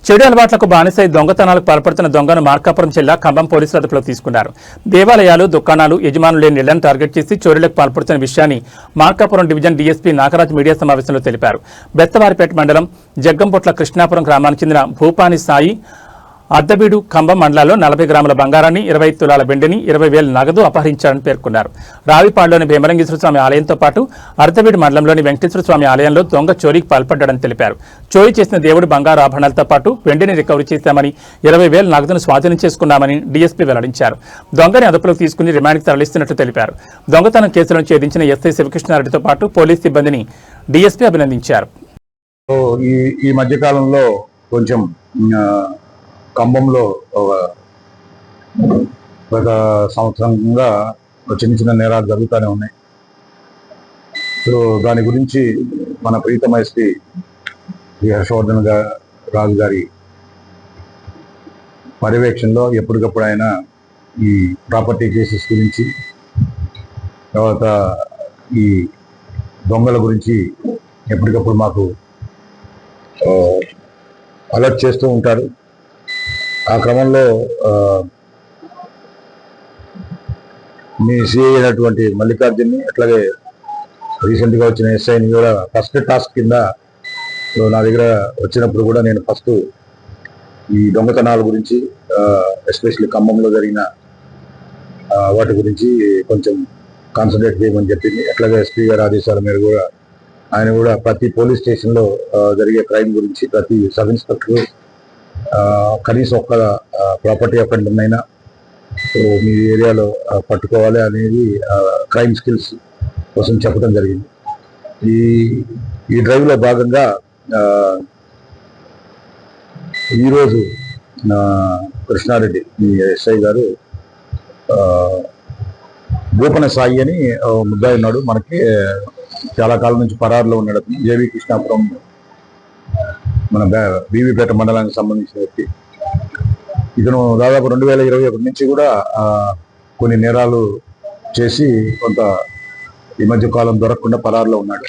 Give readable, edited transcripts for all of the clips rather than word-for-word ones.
చెడు అలవాట్లకు బానిసై దొంగతనాలకు పాల్పడుతున్న దొంగను మార్కాపురం జిల్లా ఖమ్మం పోలీసులు అదుపులోకి తీసుకున్నారు. దేవాలయాలు, దుకాణాలు, యజమానులు లేని ఇళ్లను టార్గెట్ చేసి చోరీలకు పాల్పడుతున్న విషయాన్ని Markapuram division DSP Nagaraj media సమావేశంలో తెలిపారు. బెత్తవారిపేట మండలం జగ్గంపొట్ల కృష్ణాపురం గ్రామానికి చెందిన భూపాని సాయి అద్దబీడు ఖమ్మం మండలాల్లో 40 గ్రాముల బంగారాన్ని, 20 తులాల వెండిని, 20,000 నగదు అపహరించారని పేర్కొన్నారు. రావిపాడులోని భీమలింగేశ్వర స్వామి ఆలయంతో పాటు అర్ధబీడు మండలంలోని వెంకటేశ్వర స్వామి ఆలయంలో దొంగ చోరీకి పాల్పడ్డాడని తెలిపారు. చోరీ చేసిన దేవుడు బంగారు ఆభరణాలతో పాటు వెండిని రికవరీ చేశామని, 20,000 నగదును స్వాధీనం చేసుకున్నామని డీఎస్పీ వెల్లడించారు. దొంగని అదుపులోకి తీసుకుని రిమాండ్కి తరలిస్తున్నట్లు తెలిపారు. దొంగతనం కేసులను ఛేదించిన ఎస్ఐ శివకృష్ణారెడ్డితో పాటు పోలీస్ సిబ్బందిని డీఎస్పీ అభినందించారు. ఈ మధ్యకాలంలో కొంచెం ఖమ్మంలో గత సంవత్సరంగా చిన్న చిన్న నేరాలు జరుగుతూనే ఉన్నాయి. సో దాని గురించి మన ప్రీతమ ఎస్పీ హర్షవర్ధన్ రాజు గారి పర్యవేక్షణలో ఎప్పటికప్పుడు ఆయన ఈ ప్రాపర్టీ కేసెస్ గురించి, తర్వాత ఈ దొంగల గురించి ఎప్పటికప్పుడు మాకు అలర్ట్ చేస్తూ ఉంటారు. ఆ క్రమంలో మీ సిఐ అయినటువంటి మల్లికార్జున్ని, అట్లాగే రీసెంట్గా వచ్చిన ఎస్ఐని కూడా ఫస్ట్ టాస్క్ కింద నా దగ్గర వచ్చినప్పుడు కూడా నేను ఫస్ట్ ఈ దొంగతనాల గురించి, ఎస్పెషల్లీ ఖమ్మంలో జరిగిన వాటి గురించి కొంచెం కాన్సన్ట్రేట్ చేయమని చెప్పింది. అట్లాగే ఎస్పీ గారి ఆదేశాల మేర కూడా ఆయన కూడా ప్రతి పోలీస్ స్టేషన్లో జరిగే క్రైమ్ గురించి ప్రతి సబ్ ఇన్స్పెక్టర్ కనీసం ఒక్క ప్రాపర్టీ అఫెండర్ అయినా మీ ఏరియాలో పట్టుకోవాలి అనేది క్రైమ్ స్కిల్స్ కోసం చెప్పడం జరిగింది. ఈ డ్రైవ్లో భాగంగా ఈరోజు కృష్ణారెడ్డి ఈ ఎస్ఐ గారు భూపన సాయి అని ముద్దాయి ఉన్నాడు. మనకి చాలా కాలం నుంచి పరారులో ఉన్నాడు. జేవి కృష్ణాపురం మన బీవీపేట మండలానికి సంబంధించిన వ్యక్తి. ఇతను దాదాపు 2021 నుంచి కూడా కొన్ని నేరాలు చేసి కొంత ఈ మధ్య కాలం దొరకకుండా పరారులో ఉన్నాడు.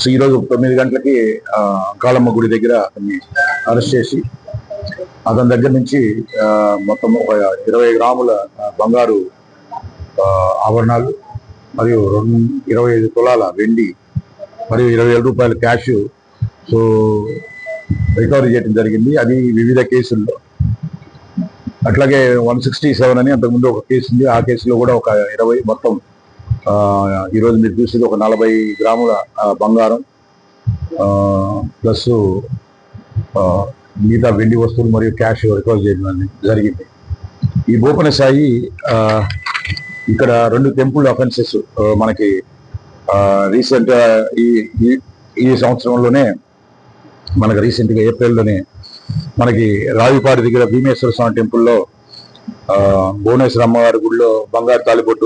సో ఈరోజు 9 గంటలకి కాళమ్మ గుడి దగ్గర అతన్ని అరెస్ట్ చేసి అతని దగ్గర నుంచి మొత్తం 20 గ్రాముల బంగారు ఆభరణాలు మరియు 25 తులాల వెండి మరియు 20,000 రూపాయల క్యాష్ సో రికవరీ చేయడం జరిగింది. అది వివిధ కేసుల్లో. అట్లాగే 167 అని అంతకుముందు ఒక కేసు ఉంది. ఆ కేసులో కూడా ఒక 20, మొత్తం ఈరోజు మీరు చూసేది ఒక 40 గ్రాముల బంగారం ప్లస్ మిగతా వెండి వస్తువులు మరియు క్యాష్ రికవర్ చేయడం జరిగింది. ఈ భూపన సాయి ఇక్కడ 2 టెంపుల్ అఫెన్సెస్ మనకి రీసెంట్ ఈ సంవత్సరంలోనే మనకి రీసెంట్గా ఏప్రిల్లోనే మనకి రావిపాడు దగ్గర భీమేశ్వర స్వామి టెంపుల్లో భువనేశ్వర అమ్మవారి గుడిలో బంగారు తాలిబొట్టు